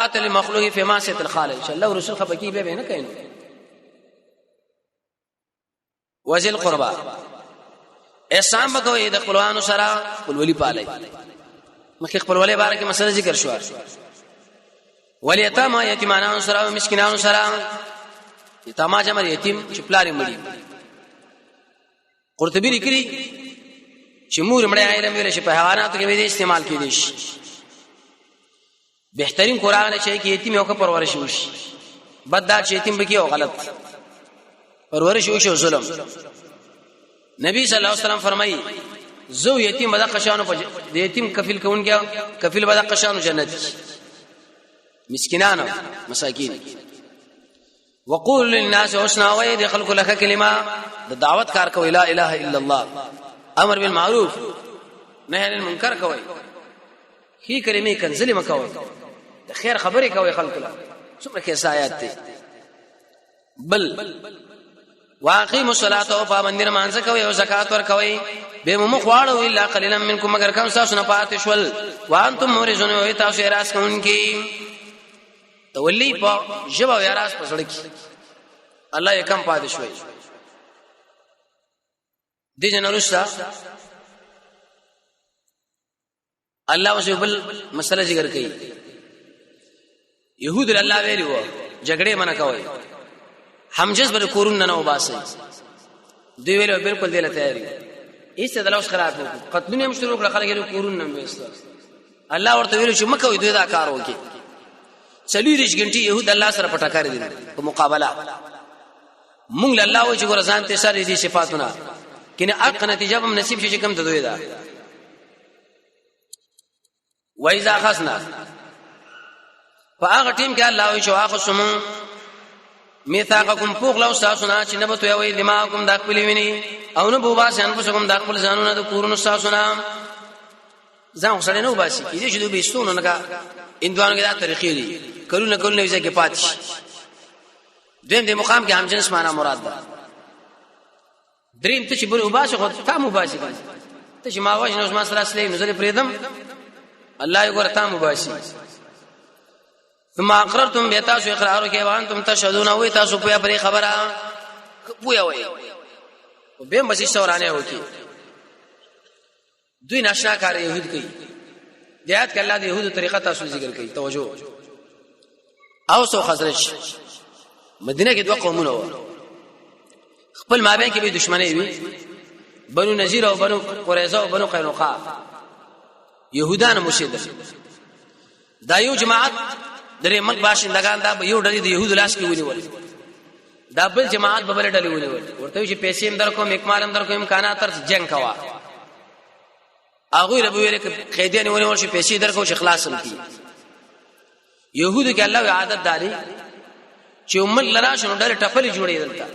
طاعت المخلوق فی معصیة الخالق چې الله رسول خپکی به نه کین وذل قربا احسان بکوي د خپلوانو سره ولولي پالي مخکې خپل ولې بارے کې مسله ذکر شو ولیتام یتیمانو سره او مسکینانو سره یتام جمع یتیم چې پلار مړي قرطبی لیکي چې مور مړی علم ویل شي په حیواناتو کې به استعمال کېدي شي بهترین قران چې کې یتیم یو کا پرورش وشي بددا چې یتیم بکی او غلط پرورش وشي ظلم نبی صلی الله علیه وسلم فرمایي زو یتیم بدا قشانو د یتیم کفیل کون کیا کفیل بدا قشانو جنت مسکینانو مساکین وقول للناس حسنا ويدخل لك كلمه د دعوت کار کوي لا اله الا الله امر بالمعروف نهي عن المنکر کوي هي کلمې کنځلې مکوي د خیر خبرې کوي خلق له څومره کې آیات دي بل واقيموا الصلاه او پابندی مانځه کوي او زکات ور کوي به مخواړو الا قليلا منكم مگر کم تاسو نه پاتې شول وانتم مورزون او تاسو راس کوونکی تولی په جواب یا راس په سړک الله یې کم پاتې شوی دي جنورستا الله وسبل مسله ذکر کوي يهود الله ویلو جګړه منع کوي همجس بر کورون نه وباسي دوی ویلو بالکل دله تیاری ایسته دلوس خراب وکړه قتلونه مشترک خلک یې کورون نه وېست الله ورته ویلو چې مکه وي دوی دا کار وکړي چلی ریش غنټي يهود الله سره پټکار دي په مقابله مونږ الله و چې ګور ځان ته سره دي صفاتونه کینه اق نتیجه هم نصیب شي کم ته دوی دا وایذا خصنا فاغه ټیم کې الله و چې واخصم میثاقکم فوق لو ساسنا چې نبته وي دماغکم د خپل ویني او نه بوبا شان په کوم د خپل ځانونه د کورونو ساسنا ځان خسرې نه وباسي کیږي چې دوی بيستون نه کا اندوانو کې دا طریقې دي کلونه کلونه وځي کې پاتش دین دې مقام کې هم جنس معنا مراد ده دریم ته چې بل وباسي خو تا مباسي ته چې ما واجب نو ما سره اسلام نظر پریدم الله یې ګور تا مباسي ثم اقررتم بيتاسو اقرار کې وانتم تشهدون او تاسو په پرې خبره پویا وای او به مسیح سورانه وکي دوی ناشنا کار يهود کوي دیات ک الله د يهودو طریقه تاسو ذکر کوي توجه اوس او خزرج مدینه کې دوه قومونه و خپل مابین کې به دشمنی وي بنو نذیر او بنو قریظه او بنو قینقاع يهودان مشید دا یو جماعت درې ملک باشندگان دا یو ډلې د يهود لاس کې ونیول دا بل جماعت به بل ډلې ونیول ورته چې پیسې هم درکو مکمال هم درکو امکانات تر جنگ کوا هغه رب ویل کې قیدیان ونیول شي پیسې درکو چې خلاص هم کی يهود کې الله عادت داري چې امت لرا شنو ډېر ټپلې جوړې دلته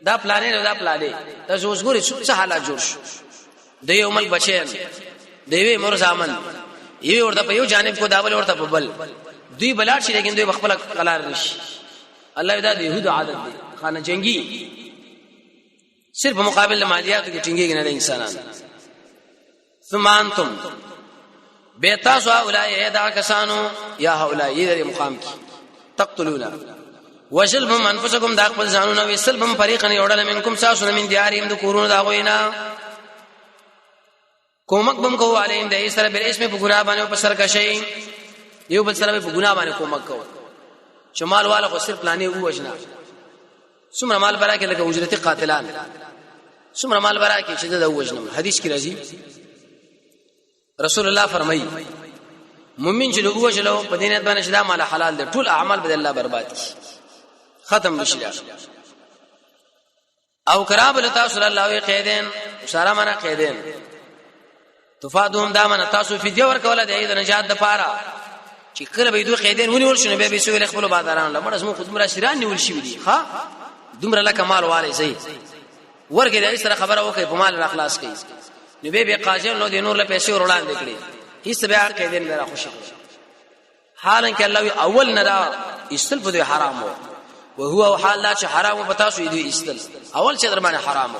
دا پلانې دا پلانې تاسو اوس ګورئ څه حالات جوړ شو د یو ملک بچي دیوی مور زامن یوه ورته په یو جانب کو داول ورته په بل دوی بلار شي لیکن دوی خپل قلار نشي الله دا د يهود عادت دي خانه جنگي صرف مقابل مالیات کې ټینګي نه انسانان ثم انتم بیتاسو اولای دا کسانو یا اولای دې مقام کې تقتلون وجلبهم انفسكم دا خپل ځانونه وسلبهم فريقا يودل منكم ساسون من ديارهم ذكورون دا غوینا کومک بم کو علیم د سره بل اسم په ګنا باندې په سر کشي یو بل سره په ګنا باندې کومک کو شمال والا خو صرف پلانې وو وجنا څومره مال برا کې لکه اجرت قاتلان څومره مال برا کې چې دا وجنم حدیث کې راځي رسول الله فرمایي مؤمن چې لوګو وجلو په دینت باندې شدا مال حلال دي ټول اعمال به الله برباد کی ختم بشي او کراب لتا صلی الله علیه قیدین اشاره معنا قیدین تفادهم دامن تاسو فدیه ورکول د اې د نجات د پاره چې کله به دوی قیدین ونیول شنو به سویل خپل باداران لمړ اسمو خدمت شیران نیول شي دي ها دومره لکه مال والي زي ورګه د سره خبره وکي په مال اخلاص کوي نو به قاضي نو د نور له پیسې وروړاندې کړي هیڅ بیا قیدین نه خوشي حالانکه الله اول نه دا استل په حرام او هو حال لا چې حرام پتا شو دی استل اول چې در باندې حرام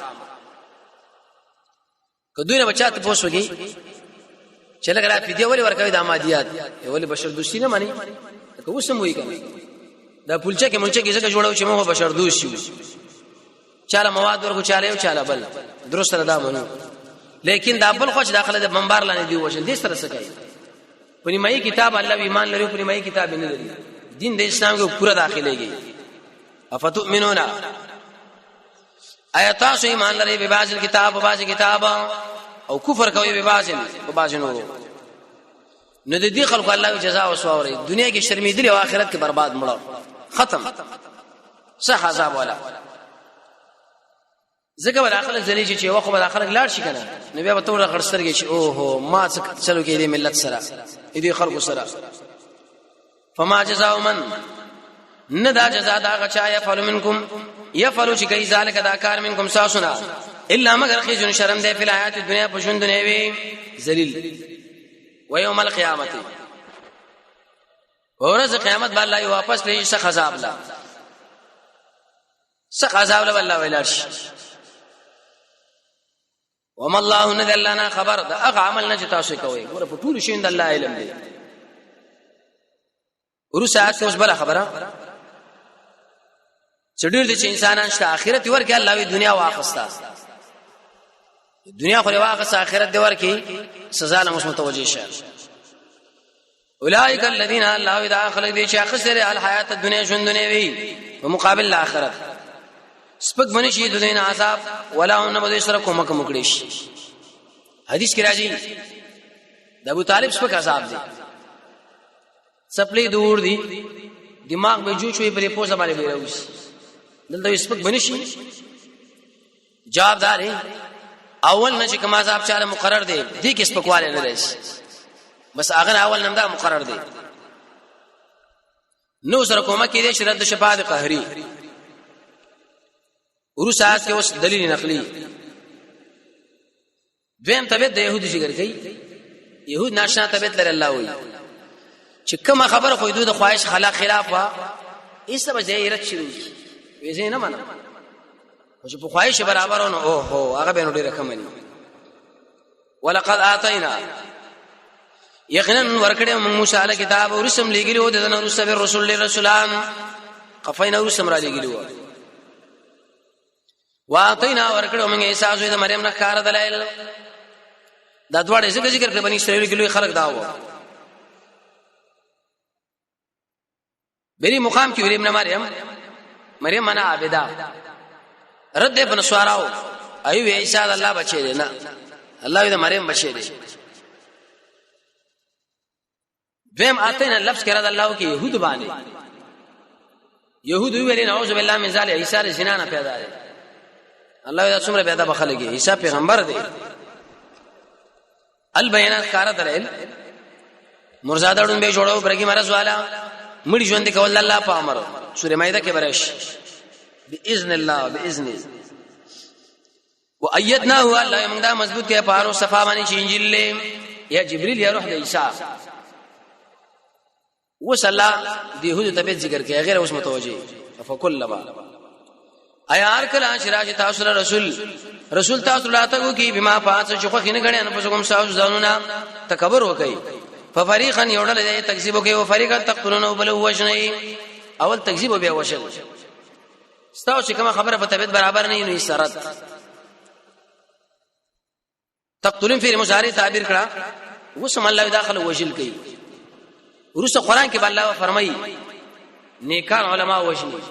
کدوې نه بچات پوسوږي چې لګرا فدیه ولې ورکوي د مادیات ولې بشر دوستی نه مانی که وسم وی کنه دا پولچه کې مونږه کې څنګه جوړو چې موږ بشر دوست شو چاله مواد ورکو چاله یو چاله بل درست دا مونږ لیکن دا بل خوش داخله د منبر لاندې دی وشل دې سره څه کوي پني مې کتاب الله ایمان لري پني مې کتاب نه لري دین د اسلام کې پورا داخليږي افتؤمنون آیات سو ایمان لري به باز کتاب او باز کتاب او کفر کوي به باز نور نو د دې خلکو الله جزاء او ثواب دنیا کې شرمېدلي او آخرت کې برباد مړه ختم صح عذاب والا زګه ول اخر ځلې چې وخت به اخر لاړ شي کنه نو بیا به تور غړسترګي چې او هو ما څه چلو کې دې ملت سره دې خلکو سره فما جزاء من ندا جزاء دا غچا يفعل منكم يفعل چې کوي ذالک دا کار منکم ساسنا الا مگر خزن شرم دې په حیات دنیا په ژوند نه وي ذلیل ويوم القيامه ورځ قیامت باندې الله واپس لې څخه عذاب لا څخه عذاب لا الله ویلارش وما الله نذلنا خبر دا اغه عمل نه تاسو کوي ګوره په ټول شي د الله علم دی ورسات اوس بل خبره چډیر دي چې انسانان شته اخرت ورکه الله وی دنیا واخستا دنیا خو واخستا اخرت دی ورکه سزا له متوجه شه اولئک الذين الله اذا خلق دي چې خسر الحیات الدنیا ژوند نه وی په مقابل الاخرت سپک منی شي د دین عذاب ولا ان بده سره کومه کومکړي شي حدیث کې راځي د ابو طالب سپک عذاب دي سپلې دور دي دماغ به جو چوي پرې پوزه باندې بیروس دلته سپک منی شي جواب داري اول نه چې کوم عذاب چاله مقرر دي دي کې سپکواله نه راشي بس هغه اول نم دا مقرر دي نو سره کومه کې دي شرط شفاعت قهري ورسات کې اوس دلیل نقلی دویم تبعت د يهودي ذکر کوي يهود ناشنا تبعت لري الله وي چې کومه خبره خو د خواهش خلاف وا ایسه به زیرت شروع وي نه منه او چې په خواهش برابرونه او هو هغه به نو ډیره کمني ولقد اتینا یقینا ورکړې موسی علی کتاب او رسم لګیلو د رسول رسولان قفینا رسم را لګیلو واعطینا ورکړو موږ عیسی د مریم نه کار دلایل دا دواړه ذکر کړ بنی اسرائیل کې لوی خلق داو بری مقام کې ابن مریم معنا عابده رد ابن سواراو ایو عیسی الله بچی دی نه الله د مریم بچی دی دیم اتینا لفظ کړه د الله کې يهود باندې يهود ویل نعوذ بالله من ذلک عیسی زنا نه پیدا دی الله دا څومره پیدا بخلګي عیسی پیغمبر دی البینات کار دلایل مرزادړون به جوړو برګي مرز والا مړي ژوند کول الله په امر سوره مائده کې برش باذن الله باذن وایدناه الله موږ دا مضبوط کې پارو صفا باندې چې انجیل له یا جبريل یا روح د عیسی وصلا دی هو ته ذکر کې غیر اوس متوجي فکلما ایا ارکل شراج تاسو رسول تاسو لاته کی بما پاس چې خو خینه غړي ان په کوم ساو ځانونه تکبر وکي ففريقا يودل دې تکذیب وکي او فريقا تقتلون وبل وجني اول تکذیب بیا وشل ستاسو چې کوم خبره په تبعید برابر نه ني سرت تقتلون فی مضارع تعبیر کړه وسم الله داخل وجل کوي ورسره قران کې الله فرمایي نیکان علما وجني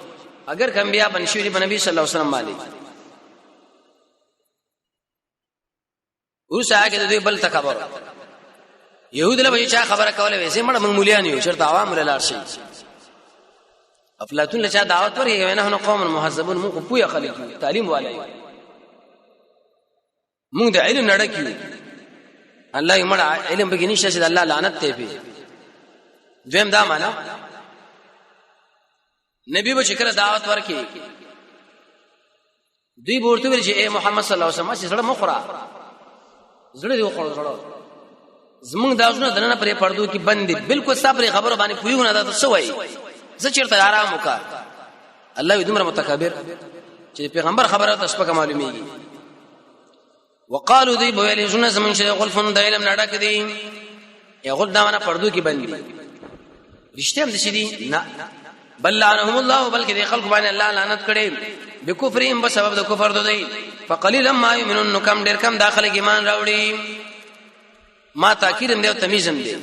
اگر کمبیا بنشوري بنبي صلی الله علیه وسلم باندې اوس هغه د بل تکبر يهود له بچا خبره کوله وېسه مړ موږ موليان یو شرط عوام له لار شي افلاطون له چا دعوت ورې نه قوم محذبون موږ پویا خلک تعلیم والي موږ د علم نړکیو الله یې مړ علم بګی نشه چې الله لعنت ته پی دویم دا معنا نبی به شکر دعوت ورکي دوی ورته ویل چې اے محمد صلی الله علیه وسلم چې سره مخرا زړه دی وخړو زمونږ داوونه دنه پرې پردو کې بندي بالکل صبر خبره باندې پویونه دا څه وای زه چیرته آرام وکا الله دې مر متکبر چې پیغمبر خبره تاسو په معلومیږي وقالو دی بویلی زونه زمون شه غلفون د علم نډک دی یا غل داونه پردو کې بندي رښتیا هم دي دي نه بل لعنهم الله بلکې د خلق باندې الله لعنت کړي بکفرهم بسبب د کفر دوی فقليلا ما يؤمنون کم ډیر کم داخله ایمان راوړي ما تاکید هم دی او تمیز هم دی